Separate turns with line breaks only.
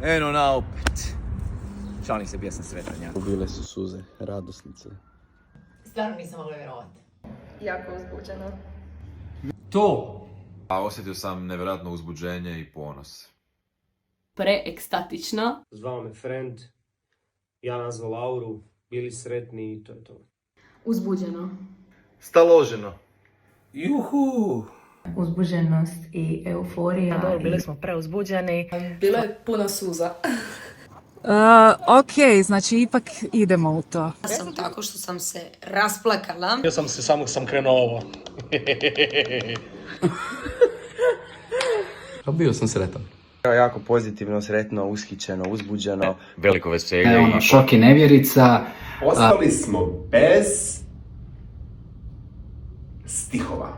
Eno na opet. Šalim se, bio sam sretan, ja.
Ubile su suze, radosnice.
Stvarno nisam mogla vjerovati.
Jako uzbuđena.
To!
A osjetio sam nevjerojatno uzbuđenje i ponos.
Preekstatična.
Zvao me friend, ja nazvao Lauru, bili sretni i to je to.
Uzbuđeno.
Staloženo.
Juhu!
Uzbuđenost i euforija.
Dobro, bili smo preuzbuđeni.
Bilo je puno suza.
Ok, znači ipak idemo u to.
Ja sam tako što sam se rasplakala.
Ja sam se samo krenuo ovo.
Bio sam sretan.
Jako pozitivno, sretno, ushićeno, uzbuđeno.
Veliko veselje.
Šok i nevjerica.
Ostali smo bez stihova.